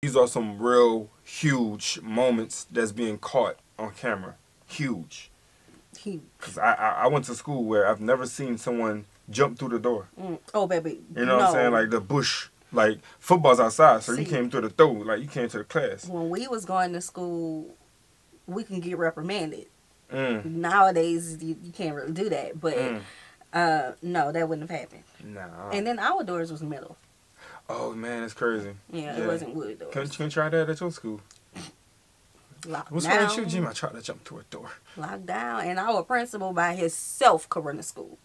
These are some real huge moments that's being caught on camera. Huge. Because I went to school where I've never seen someone jump through the door. Oh, baby. You know what I'm saying? Like the bush. Like football's outside, so you came through the door. Like you came to the class. When we was going to school, we can get reprimanded. Nowadays, you can't really do that. But no, that wouldn't have happened. Nah. And then our doors was metal. Oh man, it's crazy. Yeah, it wasn't wood doors. Can you try that at your school? What's wrong with you, Jim? I tried to jump through a door. Locked down, and our principal by himself could run the school.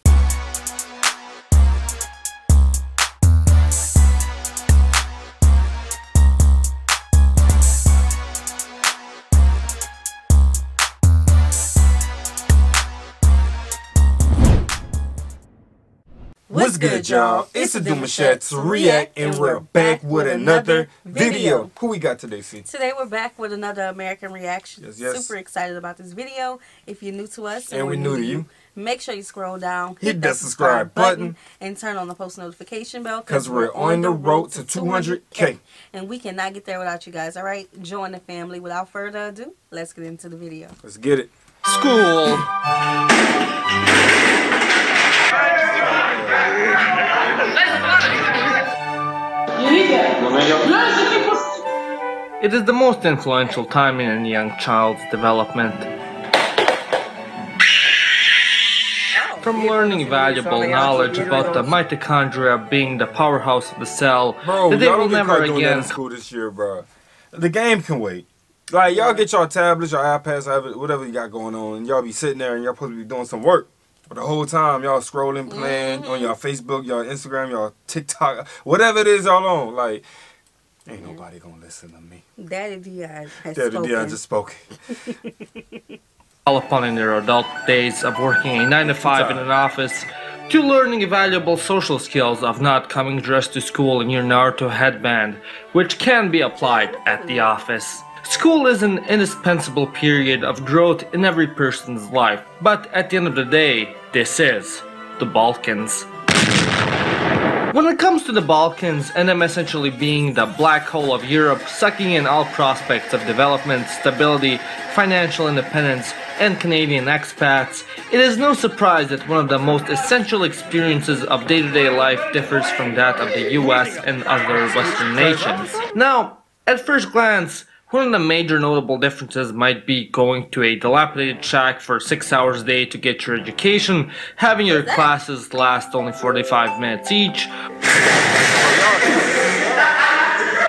What's good, y'all? It's the Dumachats React, and we're back with another video. Who we got today, C? Today we're back with another American Reaction. Yes. Super excited about this video. If you're new to us and we're new to you, make sure you scroll down, hit that subscribe button, and turn on the post notification bell because we're on the road to 200K. And we cannot get there without you guys, all right? Join the family. Without further ado, let's get into the video. Let's get it. School. It is the most influential time in a young child's development. From learning valuable knowledge about the mitochondria being the powerhouse of the cell, that they will never again. School this year, bro. The game can wait. Like y'all get your tablets, your iPads, whatever you got going on, and y'all be sitting there and y'all supposed to be doing some work. But the whole time y'all scrolling, playing on your Facebook, your Instagram, your TikTok, whatever it is y'all on. Like, ain't nobody gonna listen to me. Daddy Dion has Daddy spoken. Dion just spoke. All upon in their adult days of working a 9 to 5 in an office, to learning valuable social skills of not coming dressed to school in your Naruto headband, which can be applied at the office. School is an indispensable period of growth in every person's life, but at the end of the day, this is the Balkans. When it comes to the Balkans, and them essentially being the black hole of Europe, sucking in all prospects of development, stability, financial independence, and Canadian expats, it is no surprise that one of the most essential experiences of day-to-day life differs from that of the US and other Western nations. Now, at first glance, one of the major notable differences might be going to a dilapidated shack for 6 hours a day to get your education, having your classes last only 45 minutes each,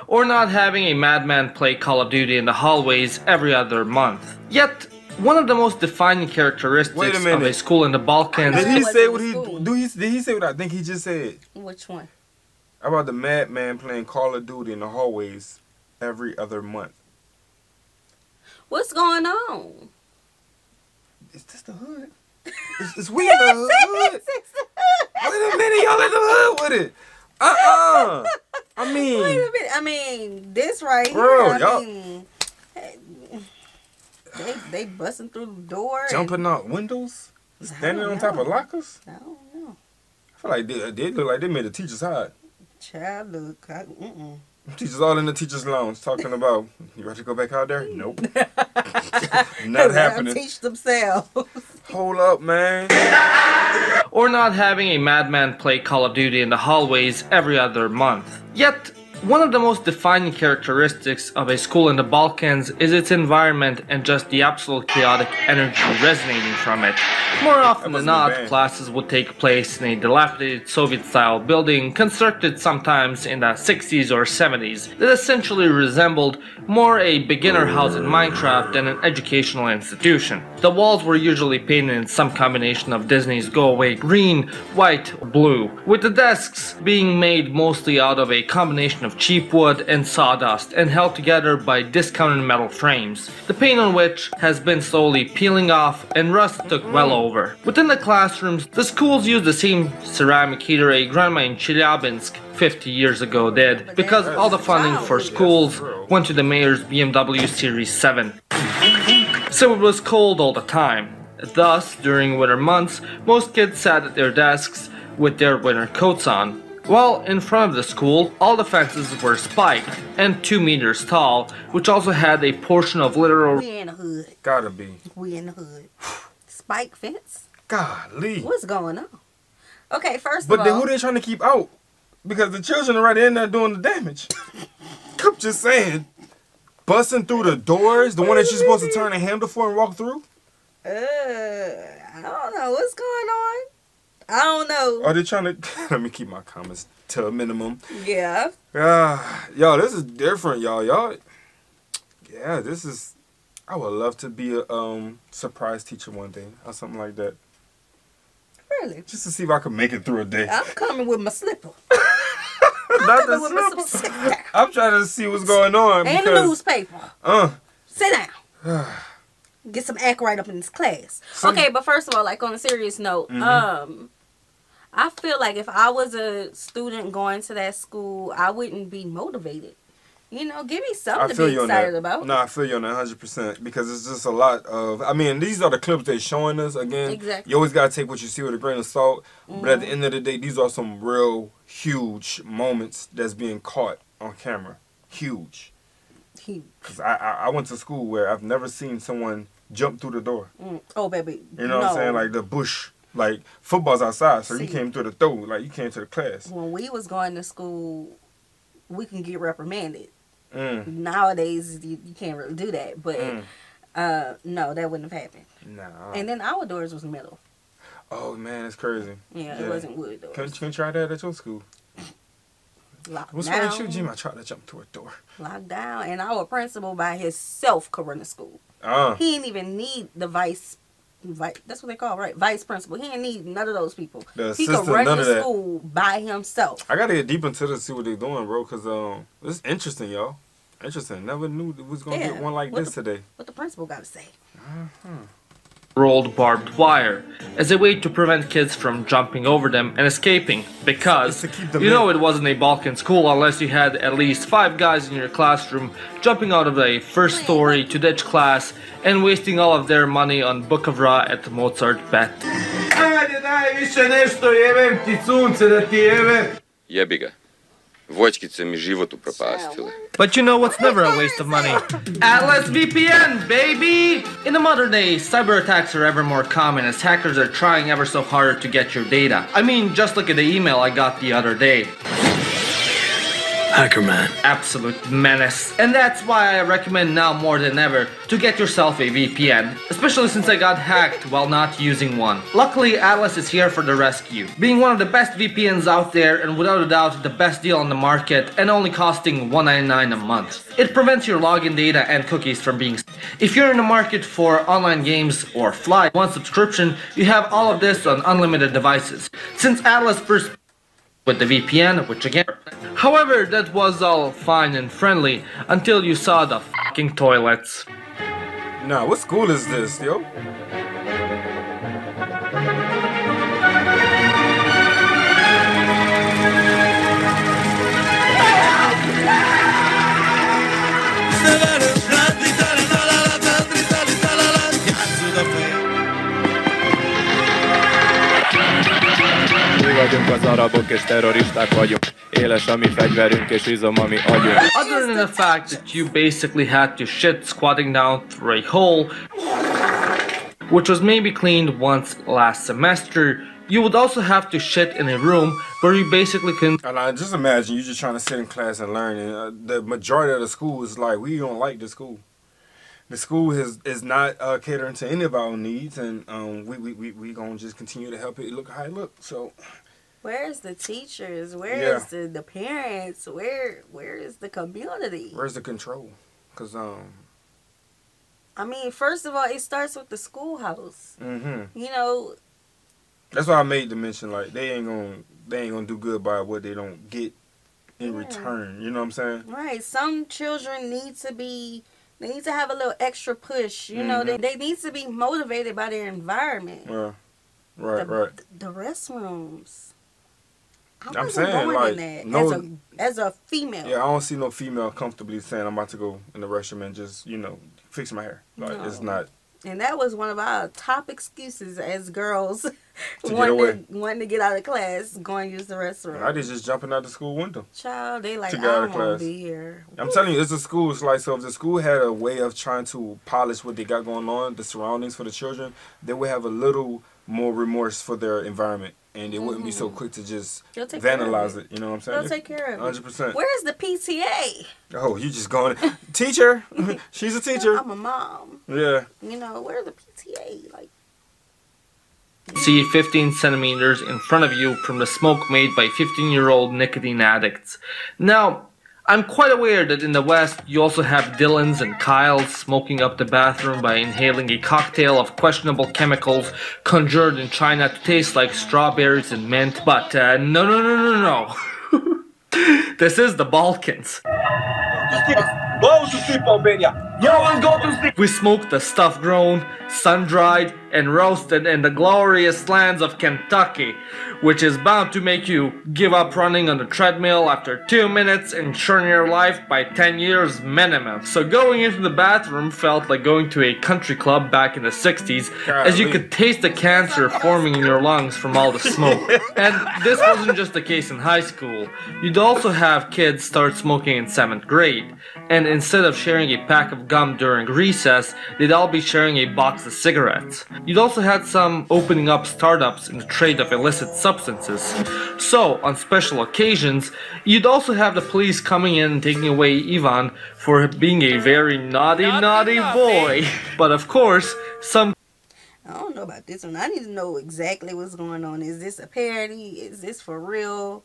or not having a madman play Call of Duty in the hallways every other month. Yet, one of the most defining characteristics of a school in the Balkans... Did he say what did he say what I think he just said? Which one? About the madman playing Call of Duty in the hallways every other month. What's going on? Is this the hood? Is we in the hood? Wait a minute, y'all in the hood with it. I mean, wait a minute. I mean, this right bro, here. y'all, mean, they busting through the door, jumping out windows, standing on top of lockers. I don't know. I feel like they look like they made the teachers hide. Child, look, Teachers all in the teachers' lounge talking about, you ready to go back out there? Nope. Not happening. Teach themselves. Hold up, man. Or not having a madman play Call of Duty in the hallways every other month. Yet, one of the most defining characteristics of a school in the Balkans is its environment and just the absolute chaotic energy resonating from it. More often than not, classes would take place in a dilapidated Soviet-style building constructed sometimes in the 60s or 70s that essentially resembled more a beginner house in Minecraft than an educational institution. The walls were usually painted in some combination of Disney's go-away green, white, or blue, with the desks being made mostly out of a combination of cheap wood and sawdust and held together by discounted metal frames, the paint on which has been slowly peeling off and rust took well over. Within the classrooms, the schools used the same ceramic heater a grandma in Chelyabinsk 50 years ago did, because all the funding for schools went to the mayor's BMW Series 7. So it was cold all the time. Thus, during winter months, most kids sat at their desks with their winter coats on, Well, in front of the school, all the fences were spiked and 2 meters tall, which also had a portion of literal. We in the hood. Gotta be. We in the hood. Spike fence? Golly. What's going on? Okay, first But of then all. who they trying to keep out? Because the children are right in there doing the damage. I'm just saying. Busting through the doors, the one that you're supposed to turn a handle for and walk through? I don't know what's going on. I don't know. Are they trying to... Let me keep my comments to a minimum. Yeah. Yo, this is different, y'all. Yeah, this is... I would love to be a surprise teacher one day or something like that. Really? Just to see if I can make it through a day. I'm coming with my slipper. Not coming with my the sit down. I'm trying to see what's going on. And the because, newspaper. Sit down. Get some act right up in this class. Okay, but first of all, like on a serious note, I feel like if I was a student going to that school, I wouldn't be motivated. You know, give me something to be excited about. No, I feel you on that 100% because it's just a lot of. I mean, these are the clips they're showing us. Again, exactly. You always gotta take what you see with a grain of salt. But at the end of the day, these are some real huge moments that's being caught on camera. Huge. Because I went to school where I've never seen someone jump through the door. Oh, baby. You know what I'm saying? Like the bush. Like football's outside, so you came through the door. Like you came to the class. When we was going to school, we can get reprimanded. Nowadays, you can't really do that. But no, that wouldn't have happened. Nah. And then our doors was metal. Oh man, it's crazy. Yeah, it wasn't wood doors. Can you try that at your school? What's wrong with you, Jim? I tried to jump through a door. Locked down, and our principal by himself could run the school. He didn't even need the vice. That's what they call, right? Vice principal. He didn't need none of those people. He could run the school by himself. I gotta get deep into this, see what they're doing, bro. Cause it's interesting, y'all. Interesting. Never knew it was gonna get one like this today. What the principal got to say? Rolled barbed wire as a way to prevent kids from jumping over them and escaping, because you know it wasn't a Balkan school unless you had at least 5 guys in your classroom jumping out of a first story to ditch class and wasting all of their money on Book of Ra at the Mozart bet. Jebi ga. Voćkice mi život upropastile. But you know what's never a waste of money? Atlas VPN, baby! In the modern day, cyber attacks are ever more common as hackers are trying ever so hard to get your data. I mean, just look at the email I got the other day. Hackerman. Absolute menace. And that's why I recommend now more than ever to get yourself a VPN, especially since I got hacked while not using one. Luckily, Atlas is here for the rescue, being one of the best VPNs out there and without a doubt the best deal on the market and only costing $1.99 a month. It prevents your login data and cookies from being. If you're in the market for online games or Fly, one subscription, you have all of this on unlimited devices. Since Atlas first with the VPN, which again... However, that was all fine and friendly until you saw the fucking toilets. Nah, what school is this, yo? vagyunk az arabok és terroristák vagyunk. Éles a mi fegyverünk és izom a mi agyunk. Other than the fact that you basically had to shit squatting down through a hole, which was maybe cleaned once last semester, you would also have to shit in a room where you basically can. And I just imagine you just trying to sit in class and learn, and the majority of the school is like, we don't like the school. The school is not catering to any of our needs, and we gonna just continue to help it look how it look. So, where's the teachers? Where is the parents? Where is the community? Where's the control? Cause I mean, first of all, it starts with the schoolhouse. You know. That's why I made the mention, like they ain't gonna do good by what they don't get in return. You know what I'm saying? Right. Some children need to be. They need to have a little extra push. You know, they need to be motivated by their environment. Yeah. Right. The restrooms. I'm saying, going like, in that as a female. Yeah, I don't see no female comfortably saying I'm about to go in the restroom and just, fix my hair. Like, it's not And that was one of our top excuses as girls wanting to get out of class, going to use the restroom. I just jumping out the school window. Child, they like, I to get out of don't want class. to be here. I'm telling you, it's a school. It's like, so if the school had a way of trying to polish what they got going on, the surroundings for the children, they would have a little more remorse for their environment. And they wouldn't be so quick to just vandalize it. You know what I'm saying? They'll take care of it. 100%. Where's the PTA? Oh, you just going, teacher. She's a teacher. I'm a mom. Yeah. You know, where's the PTA? Like, See 15 centimeters in front of you from the smoke made by 15-year-old nicotine addicts. Now, I'm quite aware that in the West, you also have Dylans and Kyles smoking up the bathroom by inhaling a cocktail of questionable chemicals conjured in China to taste like strawberries and mint. But no. This is the Balkans. Go to sleep, Albania. No one go to sleep. We smoke the stuff grown, sun-dried, and roasted in the glorious lands of Kentucky, which is bound to make you give up running on the treadmill after 2 minutes and shorten your life by 10 years minimum. So going into the bathroom felt like going to a country club back in the 60s, as you could taste the cancer forming in your lungs from all the smoke. And this wasn't just the case in high school. You'd also have kids start smoking in 7th grade, and instead of sharing a pack of gum during recess, they'd all be sharing a box of cigarettes. You'd also had some opening up startups in the trade of illicit substances. So, on special occasions, you'd also have the police coming in and taking away Ivan for being a very naughty boy. But of course, some... I don't know about this one. I need to know exactly what's going on. Is this a parody? Is this for real?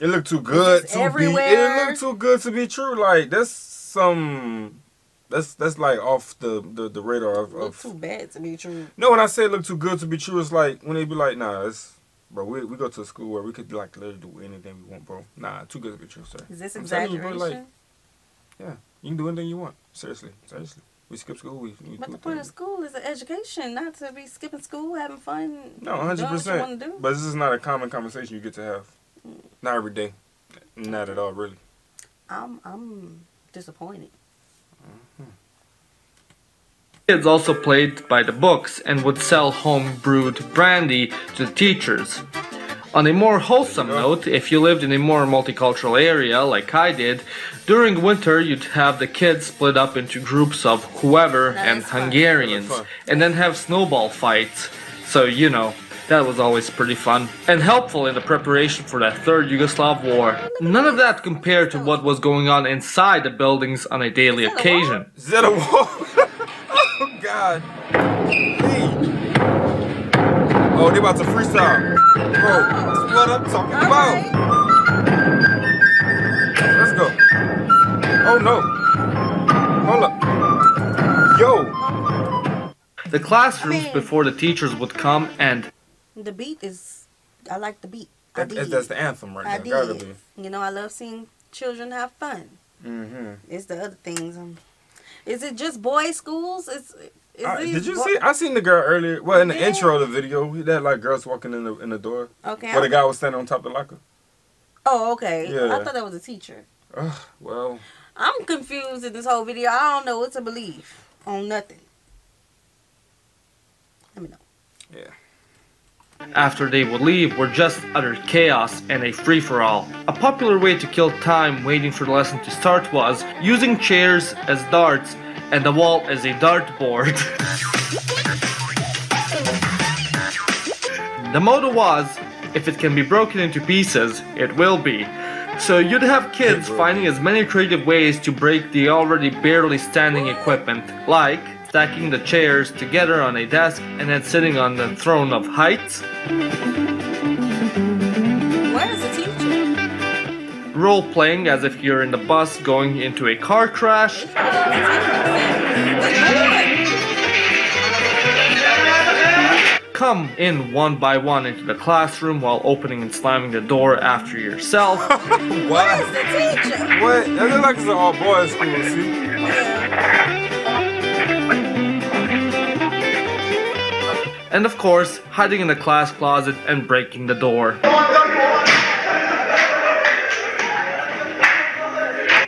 It looked too good to everywhere? be. It looked too good to be true. Like that's some. That's like off the radar of. Look too bad to be true. No, when I say it look too good to be true, it's like when they be like, nah, it's bro. We go to a school where we could like literally do anything we want, bro. Nah, too good to be true, sir. Is this I'm telling exaggeration? you, bro, like, yeah, you can do anything you want. Seriously. We skip school. We But the point of school is an education, not to be skipping school, having fun. No, doing what you wanna 100%. do. But this is not a common conversation you get to have. Not every day. Not at all, really. I'm disappointed. kids also played by the books and would sell home-brewed brandy to the teachers. On a more wholesome note, if you lived in a more multicultural area like I did, during winter you'd have the kids split up into groups of whoever and Hungarians, and then have snowball fights. So, you know, that was always pretty fun and helpful in the preparation for that Third Yugoslav War. None of that compared to what was going on inside the buildings on a daily occasion. Is that a wall? Oh God. Hey. Oh, they about to freestyle. Bro, that's what I'm talking about. Let's go. Oh no. Hold up. Yo. The classrooms before the teachers would come and... The beat is... I like the beat. That's the anthem right I there. did. You know, I love seeing children have fun. Mm-hmm. It's the other things. Is it just boys' schools? Did you see? I seen the girl earlier. Well, in the intro of the video, he had like girls walking in the door. Okay. Where the guy was standing on top of the locker. Oh, okay. Yeah. I thought that was a teacher. Well. I'm confused in this whole video. I don't know what to believe on nothing. Let me know. Yeah. After they would leave were just utter chaos and a free-for-all. A popular way to kill time waiting for the lesson to start was using chairs as darts and the wall as a dartboard. The motto was, if it can be broken into pieces, it will be. So you'd have kids finding as many creative ways to break the already barely standing equipment, like stacking the chairs together on a desk and then sitting on the throne of heights. Where is the teacher? Role-playing as if you're in the bus going into a car crash. Come in one by one into the classroom while opening and slamming the door after yourself. Where is the teacher? What? That looks like it's an all-boys school, see? And of course, hiding in the class closet and breaking the door.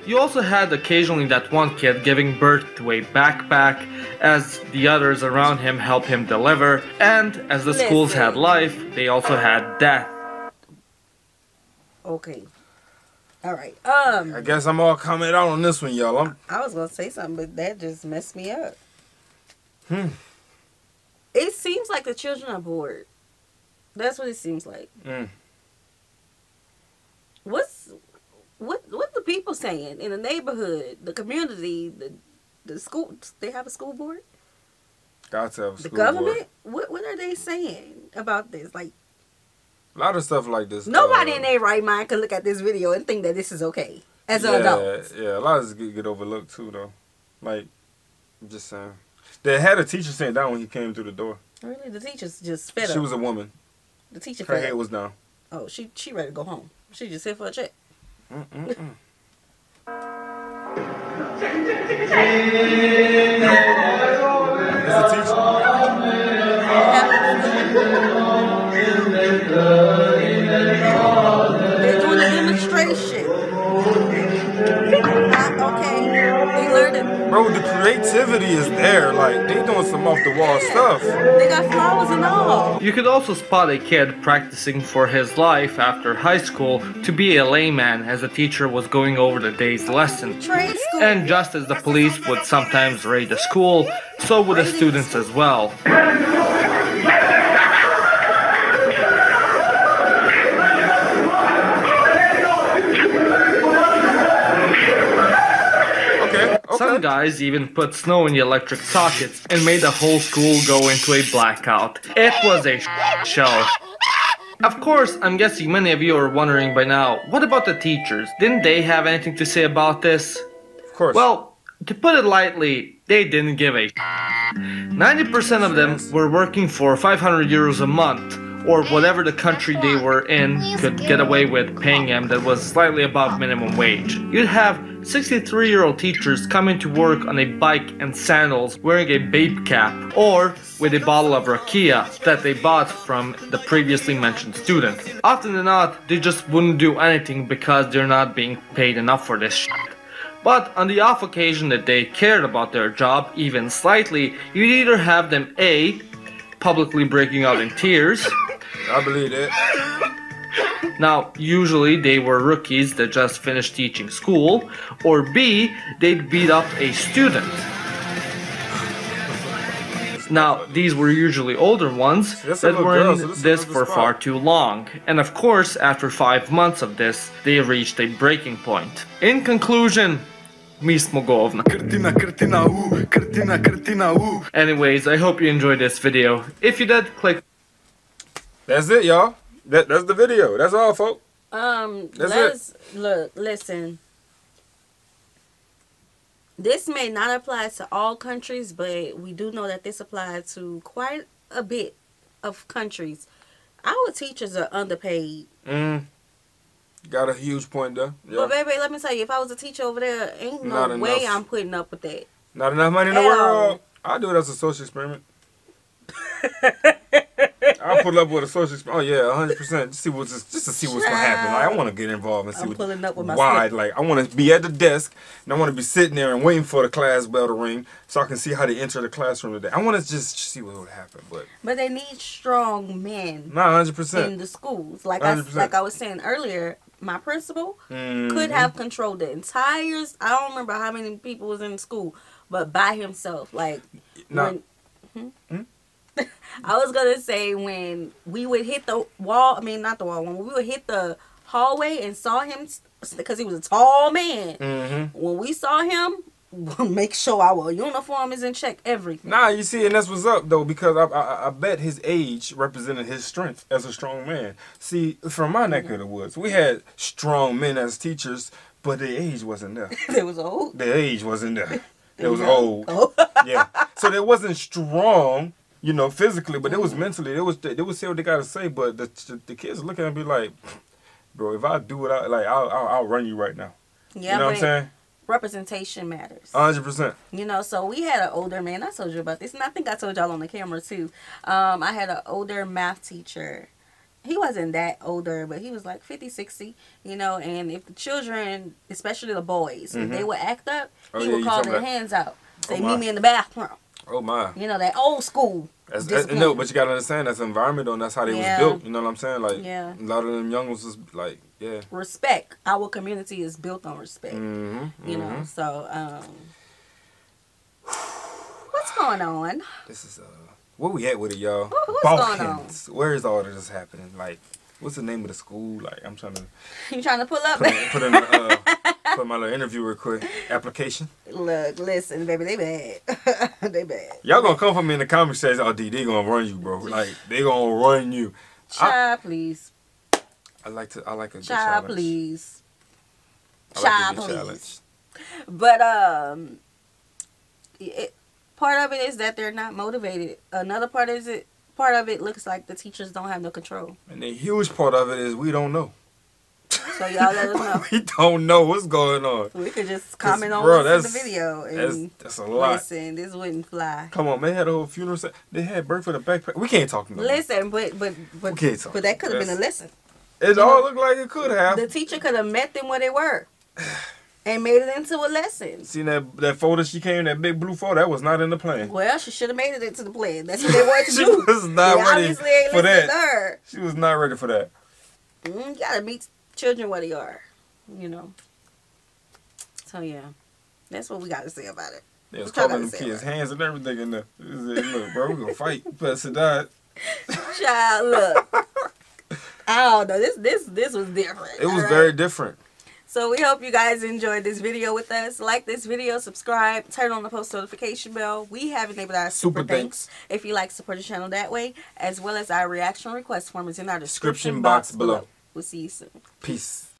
You also had occasionally that one kid giving birth to a backpack as the others around him helped him deliver, and as the schools had life, they also had death. Okay. All right. I guess I'm all coming out on this one, y'all. I was gonna say something, but that just messed me up. It seems like the children are bored. That's what it seems like. What the people saying in the neighborhood, the community, the school? They have a school board. Got to have a school The government. board. What are they saying about this? Like A lot of stuff like this. nobody in their right mind can look at this video and think that this is okay as an adult. Yeah, a lot of this get overlooked too, though. Like, I'm just saying. They had a teacher sitting down when he came through the door. Really, the teacher's just fed up. She was a woman. The teacher Her fed head up. was down. Oh, she ready to go home. She just here for a check. It's a teacher. They're doing a demonstration. Okay, they learned it. Bro, the creativity is there. Like, they doing some off the wall stuff. They got flowers and all. You could also spot a kid practicing for his life after high school to be a layman as the teacher was going over the day's lesson. Trade school. And just as the police would sometimes raid the school, so would the students as well. Some guys even put snow in the electric sockets and made the whole school go into a blackout. It was a show. Of course, I'm guessing many of you are wondering by now, what about the teachers? Didn't they have anything to say about this? Of course. Well, to put it lightly, they didn't give a 90% of them were working for 500 euros a month, or whatever the country they were in could get away with paying them that was slightly above minimum wage. You'd have 63-year-old teachers coming to work on a bike and sandals wearing a babe cap, or with a bottle of rakia that they bought from the previously mentioned student. Often than not, they just wouldn't do anything because they're not being paid enough for this shit. But on the off occasion that they cared about their job even slightly, you'd either have them A, publicly breaking out in tears. I believe that. Now, usually they were rookies that just finished teaching school, or B, they'd beat up a student. Now, these were usually older ones that were in this for far too long. And of course, after 5 months of this, they reached a breaking point. In conclusion, mismo govna. Anyways, I hope you enjoyed this video. If you did, click. That's it, y'all. That's the video. That's all, folks. Listen. This may not apply to all countries, but we do know that this applies to quite a bit of countries. Our teachers are underpaid. Got a huge point there. Yeah. But baby, let me tell you, if I was a teacher over there, ain't no way I'm putting up with that. Not enough money in the world. I'll do it as a social experiment. I'll pull up with a social experiment. Oh yeah, 100%. Just to see what's gonna happen. Like, I want to get involved and see why. Like, I want to be at the desk and I want to be sitting there and waiting for the class bell to ring so I can see how they enter the classroom today. I want to just see what would happen. But they need strong men. Nah, 100% in the schools. Like I was saying earlier, my principal could have controlled the entire. I don't remember how many people was in the school, but by himself. Like I was gonna say when we would hit the wall. I mean, not the wall. When we would hit the hallway and saw him, because he was a tall man. When we saw him, we'll make sure our uniform is in check. Everything. Nah, you see, and that's what's up though, because I bet his age represented his strength as a strong man. See, from my neck of the woods, we had strong men as teachers, but their age wasn't there. They was old. Their age wasn't there. They was old. Oh. Yeah. So they wasn't strong, you know, physically, but it was mentally. They would say what they gotta say, but the kids look at and be like, bro, if I do it, I'll run you right now. Yeah, you know what I'm saying? Representation matters. 100%. You know, so we had an older man. I told you about this, and I think I told y'all on the camera too. I had an older math teacher, he wasn't that older, but he was like 50, 60, you know, and if the children, especially the boys, if they would act up, he would call their hands out. Say, meet me in the bathroom. Oh my. You know, that old school. No, but you gotta understand that's the environment though, and that's how they was built. You know what I'm saying? Like a lot of them young ones was like, respect. Our community is built on respect. You know, so what's going on? This is where we at with it, y'all? What's going on? Where is all this happening? Like, what's the name of the school? Like, I'm trying to. You trying to pull up? Put in put my little interview real quick. Application. Look, listen, baby, they bad. They bad. Y'all gonna come for me in the comment section? Oh, D, they gonna run you, bro. Like, they gonna run you. Child, please. I like a good Child, challenge. please. I like a good Child, challenge. please. But part of it is that they're not motivated. Another part of it looks like the teachers don't have no control. And the huge part of it is we don't know. So y'all let us know. We don't know what's going on. We could just comment on the video and that's a lot. Listen, this wouldn't fly. Come on, man. They had a whole funeral. They had birth for the backpack. We can't talk about Listen, but that could have been a lesson. It all looked like it could have. The teacher could have met them where they were and made it into a lesson. Seen that photo she came, that big blue photo, that was not in the plan. Well, she should have made it into the plan. That's what they wanted to She do. was not They ready obviously ain't for listening that. to her. She was not ready for that. You gotta meet children where they are, you know. So yeah, that's what we gotta say about it. They was calling them kids' hands and everything in there. Look, bro, we gonna fight. You better sit down. Child, look. I don't know. This was different. It was very different. So we hope you guys enjoyed this video with us. Like this video, subscribe, turn on the post notification bell. We have enabled our super thanks if you like to support the channel that way, as well as our reaction request form is in our description box below. We'll see you soon. Peace.